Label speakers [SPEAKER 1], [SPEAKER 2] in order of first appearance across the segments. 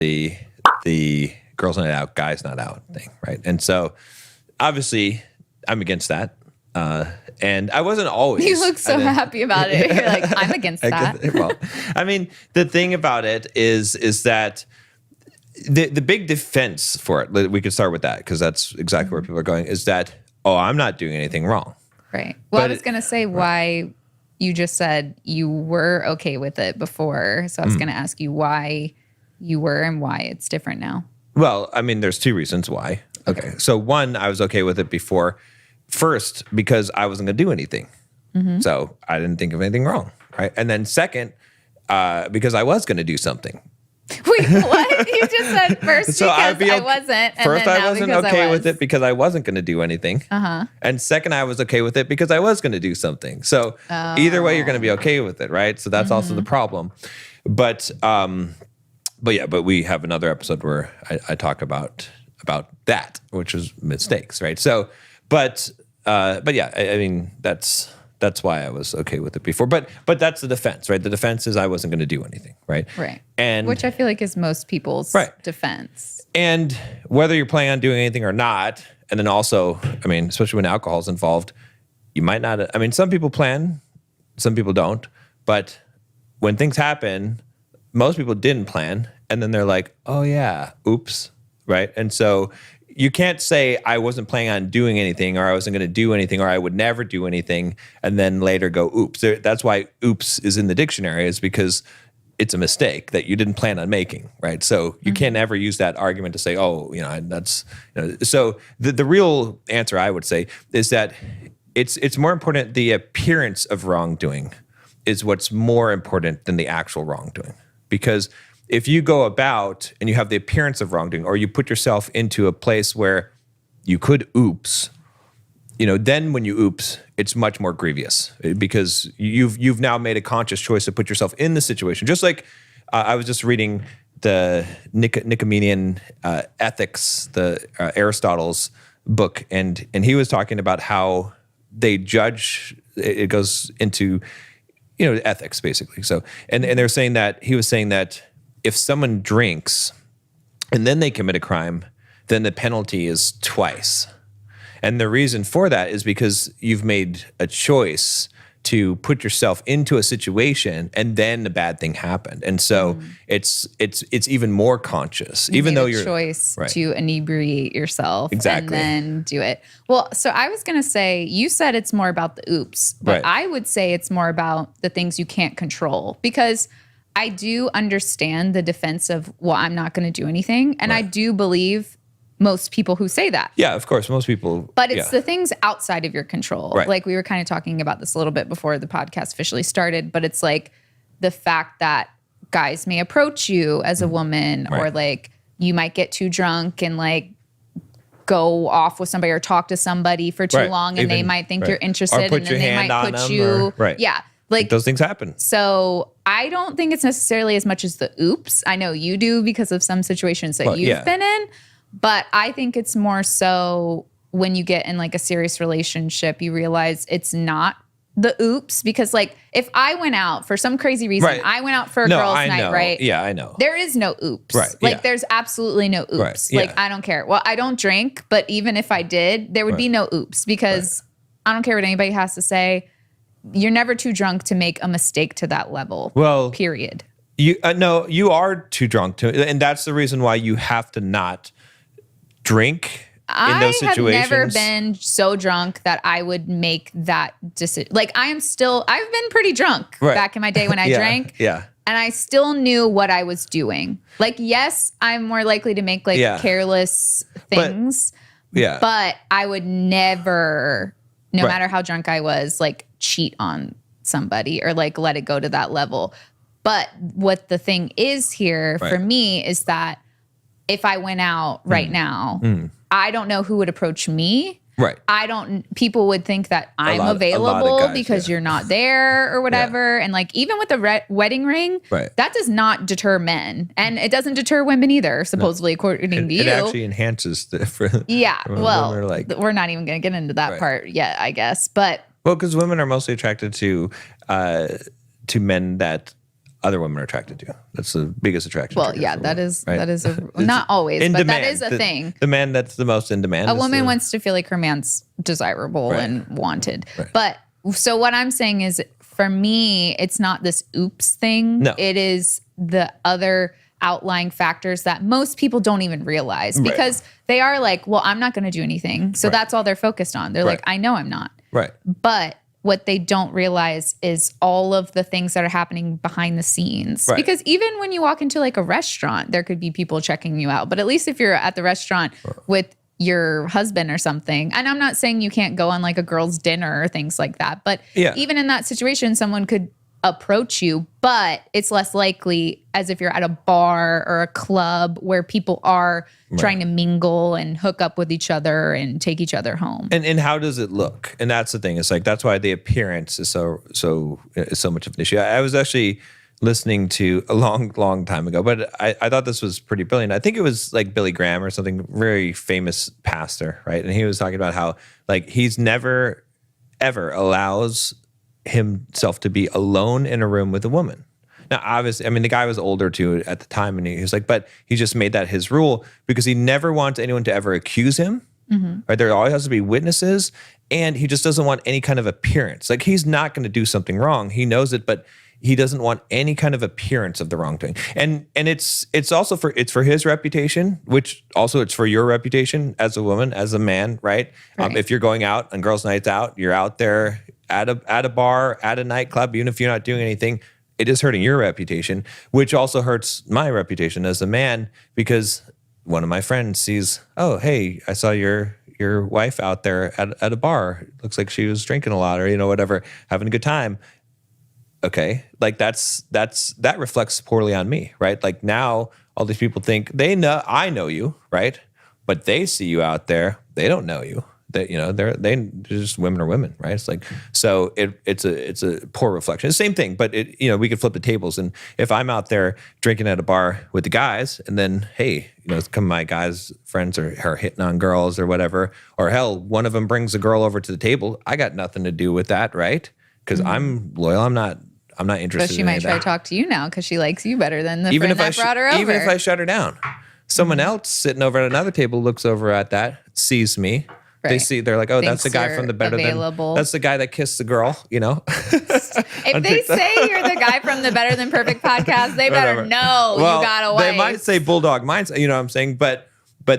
[SPEAKER 1] the girls night out, guys not out thing, right? And so obviously I'm against that. And I wasn't always.
[SPEAKER 2] You look so happy about it. You're like, I'm against that.
[SPEAKER 1] Well, I mean, the thing about it is that the big defense for it, we could start with that because that's exactly where people are going, is that, oh, I'm not doing anything wrong.
[SPEAKER 2] Right. Well, I was going to say why you just said you were okay with it before. So I was going to ask you why you were and why it's different now.
[SPEAKER 1] Well, I mean, there's two reasons why. Okay. So one, I was okay with it before. First, because I wasn't going to do anything. So I didn't think of anything wrong, right? And then second, because I was going to do something.
[SPEAKER 2] Wait, what? You just said first so because I wasn't. And
[SPEAKER 1] first,
[SPEAKER 2] then
[SPEAKER 1] I wasn't okay with it because I wasn't going to do anything. And second, I was okay with it because I was going to do something. So either way, you're going to be okay with it, right? So that's also the problem. But we have another episode where I talk about that, which is mistakes, right? So, but yeah, I mean, that's why I was okay with it before. But that's the defense, right? The defense is I wasn't going to do anything, right?
[SPEAKER 2] Right.
[SPEAKER 1] And
[SPEAKER 2] which I feel like is most people's defense.
[SPEAKER 1] And whether you're planning on doing anything or not, and then also, I mean, especially when alcohol is involved, you might not. I mean, some people plan, some people don't. But when things happen, most people didn't plan, and then they're like, "Oh yeah, oops," right? And so you can't say I wasn't planning on doing anything, or I wasn't going to do anything, or I would never do anything, and then later go, oops. That's why oops is in the dictionary, is because it's a mistake that you didn't plan on making, right? So you can't ever use that argument to say, oh, that's, So the real answer, I would say, is that it's more important, the appearance of wrongdoing is what's more important than the actual wrongdoing. Because if you go about and you have the appearance of wrongdoing, or you put yourself into a place where you could oops, then when you oops, it's much more grievous because you've now made a conscious choice to put yourself in the situation. Just like I was just reading the Nicomachean Ethics, the Aristotle's book, and he was talking about how they judge. It goes into ethics basically. So and they're saying that he was saying that if someone drinks and then they commit a crime, then the penalty is twice. And the reason for that is because you've made a choice to put yourself into a situation and then a bad thing happened. And so it's even more conscious, even though you're
[SPEAKER 2] choice to inebriate yourself and then do it. Well, so I was going to say, you said it's more about the oops, but I would say it's more about the things you can't control, because I do understand the defense of, well, I'm not going to do anything. And I do believe most people who say that.
[SPEAKER 1] Yeah, of course, most people.
[SPEAKER 2] But it's the things outside of your control. Right. Like we were kind of talking about this a little bit before the podcast officially started, but it's like the fact that guys may approach you as a woman, or like you might get too drunk and like go off with somebody or talk to somebody for too long, and they might think you're interested, and then they might put you. Yeah. Like
[SPEAKER 1] those things happen.
[SPEAKER 2] So I don't think it's necessarily as much as the oops. I know you do because of some situations that you've been in, but I think it's more so when you get in like a serious relationship, you realize it's not the oops, because like if I went out for some crazy reason, I went out for a girls' night, right?
[SPEAKER 1] Yeah, I know.
[SPEAKER 2] There is no oops. Right. Like there's absolutely no oops. Like I don't care. Well, I don't drink, but even if I did, there would be no oops, because I don't care what anybody has to say. You're never too drunk to make a mistake to that level. Well, period.
[SPEAKER 1] You you are too drunk to, and that's the reason why you have to not drink in those situations.
[SPEAKER 2] I have never been so drunk that I would make that decision. Like I've been pretty drunk back in my day when I drank.
[SPEAKER 1] Yeah.
[SPEAKER 2] And I still knew what I was doing. Like, yes, I'm more likely to make like careless things. But I would never, no matter how drunk I was, like cheat on somebody or like let it go to that level. But what the thing is here for me is that if I went out right now, I don't know who would approach me.
[SPEAKER 1] Right.
[SPEAKER 2] People would think that I'm available because you're not there or whatever. And like, even with the wedding ring, that does not deter men. And it doesn't deter women either, supposedly, according to you.
[SPEAKER 1] It actually enhances the...
[SPEAKER 2] well, we're not even going to get into that part yet, I guess. But...
[SPEAKER 1] Well, because women are mostly attracted to men that other women are attracted to. That's the biggest attraction.
[SPEAKER 2] Well, yeah, that is not always, but that is a thing.
[SPEAKER 1] The man that's the most in demand.
[SPEAKER 2] A woman wants to feel like her man's desirable and wanted. Right. But so what I'm saying is, for me, it's not this oops thing. No. It is the other outlying factors that most people don't even realize, because they are like, well, I'm not going to do anything. So that's all they're focused on. They're like, I know I'm not. Right. But what they don't realize is all of the things that are happening behind the scenes. Right. Because even when you walk into like a restaurant, there could be people checking you out. But at least if you're at the restaurant with your husband or something, and I'm not saying you can't go on like a girl's dinner or things like that, but even in that situation, someone could approach you, but it's less likely as if you're at a bar or a club where people are trying to mingle and hook up with each other and take each other home. And how does it look? And that's the thing. It's like, that's why the appearance is so much of an issue. I was actually listening to a long time ago, but I thought this was pretty brilliant. I think it was like Billy Graham or something, very famous pastor, right? And he was talking about how like he's never ever allows himself to be alone in a room with a woman. Now, obviously, I mean, the guy was older too at the time, and he was like, but he just made that his rule because he never wants anyone to ever accuse him. Right? There always has to be witnesses, and he just doesn't want any kind of appearance. Like, he's not going to do something wrong. He knows it, but he doesn't want any kind of appearance of the wrongdoing. And it's also for his reputation, which also it's for your reputation as a woman, as a man, right? If you're going out on girls' nights out, you're out there at a bar, at a nightclub, even if you're not doing anything, it is hurting your reputation, which also hurts my reputation as a man, because one of my friends sees, oh, hey, I saw your wife out there at a bar. Looks like she was drinking a lot, or whatever, having a good time. Okay, like that reflects poorly on me, right? Like, now all these people think they know I know you, right? But they see you out there, they don't know you. They're just women are women, right? It's like, so it's a poor reflection. It's the same thing, but we could flip the tables. And if I'm out there drinking at a bar with the guys, and then, hey, some of my guys' friends are hitting on girls or whatever, or hell, one of them brings a girl over to the table, I got nothing to do with that, right? Because I'm loyal. I'm not interested. But she might try to talk to you now because she likes you better than the friend that brought her over. Even if I shut her down, someone else sitting over at another table looks over at that, sees me. Right. They're like, oh, that's the guy from the Better Than. That's the guy that kissed the girl, If they say you're the guy from the Better Than Perfect podcast, they better know you got a wife. They might say bulldog minds, you know what I'm saying? But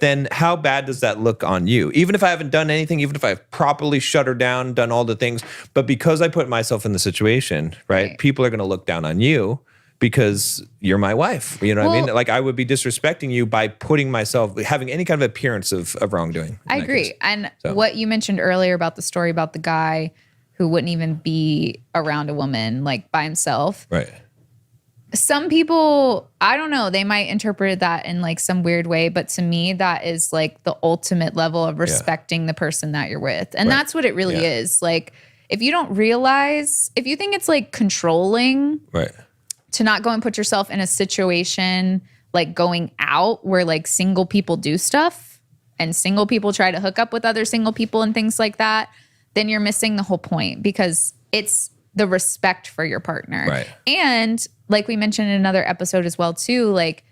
[SPEAKER 2] then how bad does that look on you? Even if I haven't done anything, even if I've properly shut her down, done all the things, but because I put myself in the situation, right? People are going to look down on you because you're my wife. You know what I mean? Like, I would be disrespecting you by putting myself, having any kind of appearance of wrongdoing. I agree. And what you mentioned earlier about the story about the guy who wouldn't even be around a woman, like, by himself. Right. Some people, I don't know, they might interpret that in like some weird way, but to me, that is like the ultimate level of respecting the person that you're with. And that's what it really is. Like, if you don't realize, if you think it's like controlling, to not go and put yourself in a situation like going out where like single people do stuff and single people try to hook up with other single people and things like that, then you're missing the whole point, because it's the respect for your partner. Right. And like we mentioned in another episode as well too, like,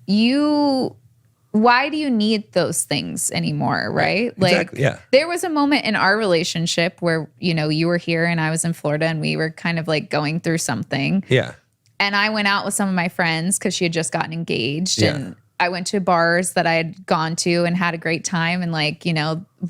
[SPEAKER 2] why do you need those things anymore, right? Like, exactly, there was a moment in our relationship where, you were here and I was in Florida and we were kind of like going through something. Yeah. And I went out with some of my friends because she had just gotten engaged. Yeah. And I went to bars that I had gone to and had a great time. And like,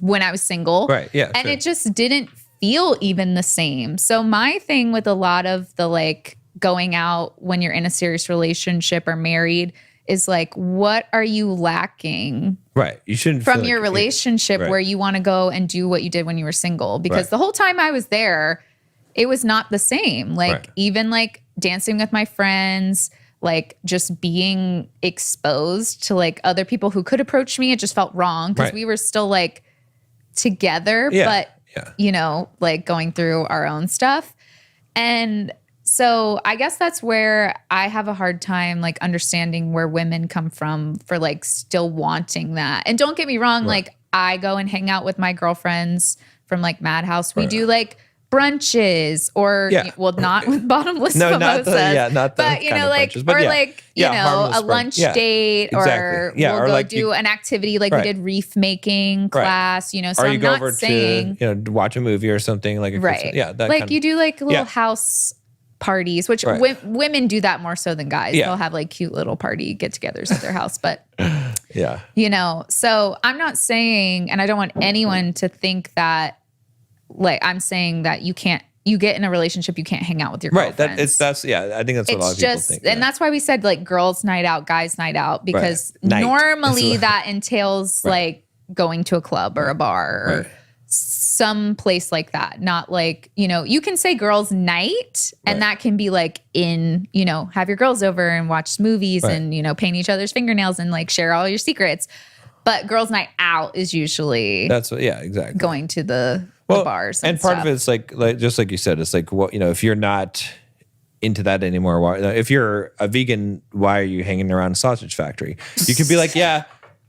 [SPEAKER 2] when I was single. Right. Yeah. And it just didn't feel even the same. So my thing with a lot of the like going out when you're in a serious relationship or married is like, what are you lacking? Right. You shouldn't from your relationship where you want to go and do what you did when you were single. Because the whole time I was there, it was not the same. Like, even like dancing with my friends, like just being exposed to like other people who could approach me, it just felt wrong because we were still like together, but like going through our own stuff. And so I guess that's where I have a hard time like understanding where women come from for like still wanting that. And don't get me wrong, like I go and hang out with my girlfriends from like Madhouse. We do like brunches or well, not with bottomless mimosas,
[SPEAKER 1] not the
[SPEAKER 2] but you know, like
[SPEAKER 1] brunches, but
[SPEAKER 2] or like you know, a lunch date, or we'll
[SPEAKER 1] or
[SPEAKER 2] go
[SPEAKER 1] like
[SPEAKER 2] do an activity like we did reef making class, you know. So
[SPEAKER 1] or you
[SPEAKER 2] I'm
[SPEAKER 1] go
[SPEAKER 2] not
[SPEAKER 1] over
[SPEAKER 2] saying
[SPEAKER 1] to watch a movie or something like
[SPEAKER 2] that
[SPEAKER 1] like
[SPEAKER 2] kind of, you do like little house parties, which women do that more so than guys. They'll have like cute little party get-togethers at their house, but you know. So I'm not saying, and I don't want anyone to think that. Like I'm saying that you get in a relationship, you can't hang out with your girlfriends.
[SPEAKER 1] I think that's what a lot of people think.
[SPEAKER 2] And that's why we said like girls' night out, guys' night out, because normally that entails like going to a club or a bar or some place like that. Not like, you know, you can say girls' night and that can be like in, you know, have your girls over and watch movies and, you know, paint each other's fingernails and like share all your secrets. But girls' night out is usually
[SPEAKER 1] exactly
[SPEAKER 2] going to the bars
[SPEAKER 1] and part of it is like just like you said, it's like, what, you know, if you're not into that anymore, if you're a vegan, why are you hanging around a sausage factory? You could be like,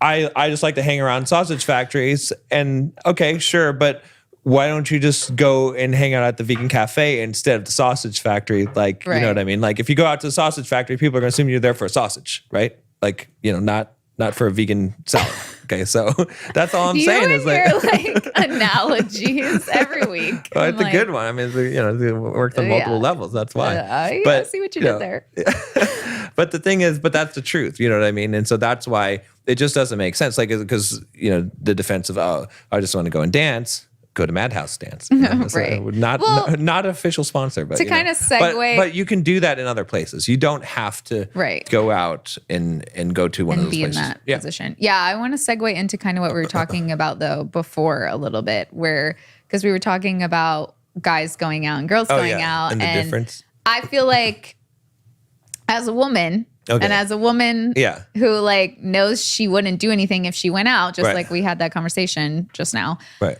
[SPEAKER 1] I just like to hang around sausage factories, and okay, sure, but why don't you just go and hang out at the vegan cafe instead of the sausage factory? Like, you know what I mean? Like if you go out to the sausage factory, people are gonna assume you're there for a sausage, right? Like, you know, not for a vegan salad. Okay, so that's all I'm saying is like
[SPEAKER 2] analogies every week.
[SPEAKER 1] Well, it's a good one. I mean, you know, it works on multiple levels. That's why.
[SPEAKER 2] But see what you did there.
[SPEAKER 1] But the thing is, that's the truth. You know what I mean? And so that's why it just doesn't make sense. Like, because, you know, the defense of, I just want to go and dance. Go to Madhouse Dance. You know, not official sponsor, but
[SPEAKER 2] to kind of segue.
[SPEAKER 1] But you can do that in other places. You don't have to go out and go to one of those places.
[SPEAKER 2] And be in that position. Yeah, I want to segue into kind of what we were talking about though before a little bit, because we were talking about guys going out and girls going out,
[SPEAKER 1] and the difference.
[SPEAKER 2] I feel like as a woman. Okay. And as a woman who like knows she wouldn't do anything if she went out, just like we had that conversation just now.
[SPEAKER 1] Right.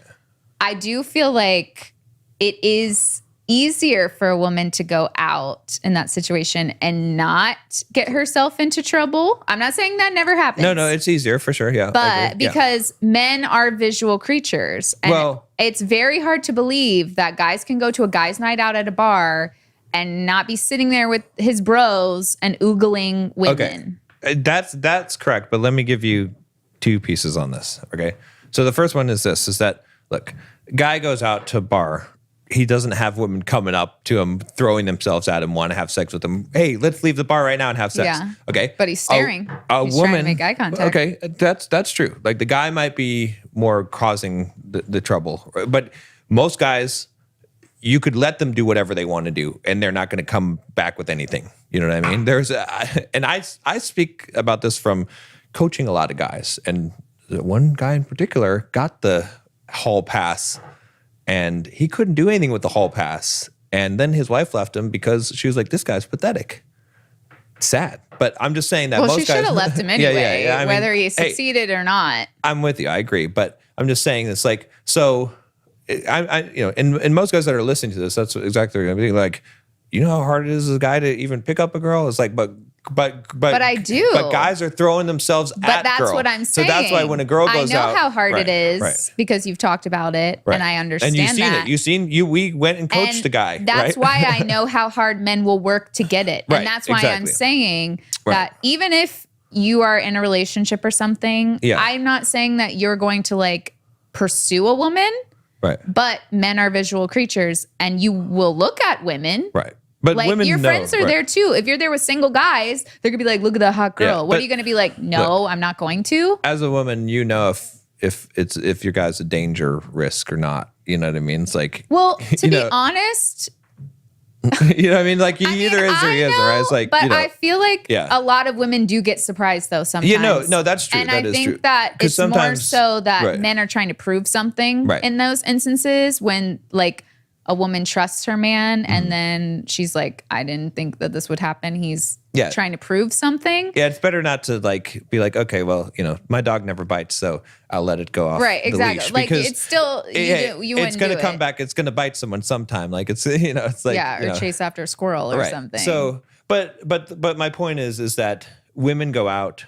[SPEAKER 2] I do feel like it is easier for a woman to go out in that situation and not get herself into trouble. I'm not saying that never happens.
[SPEAKER 1] No, it's easier for sure. Yeah.
[SPEAKER 2] But because men are visual creatures. And it's very hard to believe that guys can go to a guy's night out at a bar and not be sitting there with his bros and oogling women.
[SPEAKER 1] Okay. That's correct. But let me give you two pieces on this. Okay. So the first one is that, look, guy goes out to a bar. He doesn't have women coming up to him, throwing themselves at him, want to have sex with him. Hey, let's leave the bar right now and have sex.
[SPEAKER 2] Yeah.
[SPEAKER 1] Okay.
[SPEAKER 2] But he's staring. He's
[SPEAKER 1] woman,
[SPEAKER 2] trying to make eye contact.
[SPEAKER 1] Okay. That's true. Like the guy might be more causing the trouble. But most guys, you could let them do whatever they want to do and they're not going to come back with anything. You know what I mean? And I speak about this from coaching a lot of guys. And one guy in particular got the hall pass and he couldn't do anything with the hall pass. And then his wife left him because she was like, this guy's pathetic. Sad. But I'm just saying that most guys...
[SPEAKER 2] Well, she should have left him anyway,
[SPEAKER 1] I mean,
[SPEAKER 2] whether he succeeded or not.
[SPEAKER 1] I'm with you. I agree. But I'm just saying it's like, so I you know, and most guys that are listening to this, that's exactly what they're going to be like, you know how hard it is as a guy to even pick up a girl? It's like, but
[SPEAKER 2] I do.
[SPEAKER 1] But guys are throwing themselves at girls.
[SPEAKER 2] But that's what I'm saying.
[SPEAKER 1] So that's why when a girl goes out,
[SPEAKER 2] I know how hard it is because you've talked about it, and I understand
[SPEAKER 1] and you've seen it. We went and coached a guy.
[SPEAKER 2] That's why I know how hard men will work to get it, and that's why I'm saying that even if you are in a relationship or something, I'm not saying that you're going to like pursue a woman.
[SPEAKER 1] Right.
[SPEAKER 2] But men are visual creatures, and you will look at women.
[SPEAKER 1] Right. But
[SPEAKER 2] like
[SPEAKER 1] women
[SPEAKER 2] your friends are there too. If you're there with single guys, they're gonna be like, "Look at that hot girl." What are you gonna be like? No, I'm not going to.
[SPEAKER 1] As a woman, you know if your guy's a danger risk or not. You know what I mean? It's like,
[SPEAKER 2] well, to be honest,
[SPEAKER 1] you know what I mean? Like he either is or he isn't, right? It's like,
[SPEAKER 2] but I feel like a lot of women do get surprised though sometimes.
[SPEAKER 1] You know, no, that's true.
[SPEAKER 2] And
[SPEAKER 1] that
[SPEAKER 2] I
[SPEAKER 1] is
[SPEAKER 2] think
[SPEAKER 1] true.
[SPEAKER 2] that it's more so that men are trying to prove something in those instances when like a woman trusts her man and then she's like, I didn't think that this would happen. He's trying to prove something.
[SPEAKER 1] Yeah, it's better not to like be like, okay, well, you know, my dog never bites, so I'll let it go off.
[SPEAKER 2] Right, exactly.
[SPEAKER 1] The leash.
[SPEAKER 2] Like it's still you
[SPEAKER 1] it's going to come back. It's going to bite someone sometime. Like it's it's like
[SPEAKER 2] or chase after a squirrel or something.
[SPEAKER 1] So, but my point is that women go out.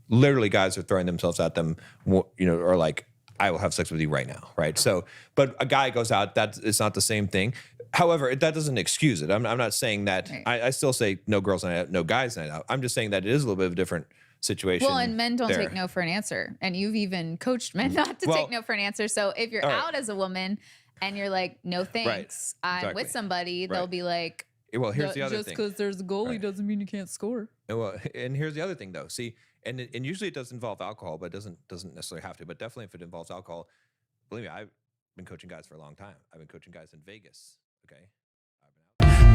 [SPEAKER 1] Literally, guys are throwing themselves at them. You know, or like I will have sex with you right now, right? So, but a guy goes out, it's not the same thing. However, that doesn't excuse it. I'm not saying that. Right. I still say no girls night out, no guys night out. I'm just saying that it is a little bit of a different situation.
[SPEAKER 2] Well, and men don't take no for an answer. And you've even coached men not to take no for an answer. So if you're out as a woman and you're like, no thanks, I'm with somebody, they'll be like,
[SPEAKER 1] well, here's the other
[SPEAKER 2] just
[SPEAKER 1] thing.
[SPEAKER 2] Just because there's a goalie doesn't mean you can't score.
[SPEAKER 1] Well, and here's the other thing, though. See, and usually it does involve alcohol, but it doesn't necessarily have to. But definitely, if it involves alcohol, believe me, I've been coaching guys for a long time. I've been coaching guys in Vegas. Okay,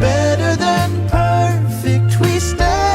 [SPEAKER 3] better than perfect, we stand.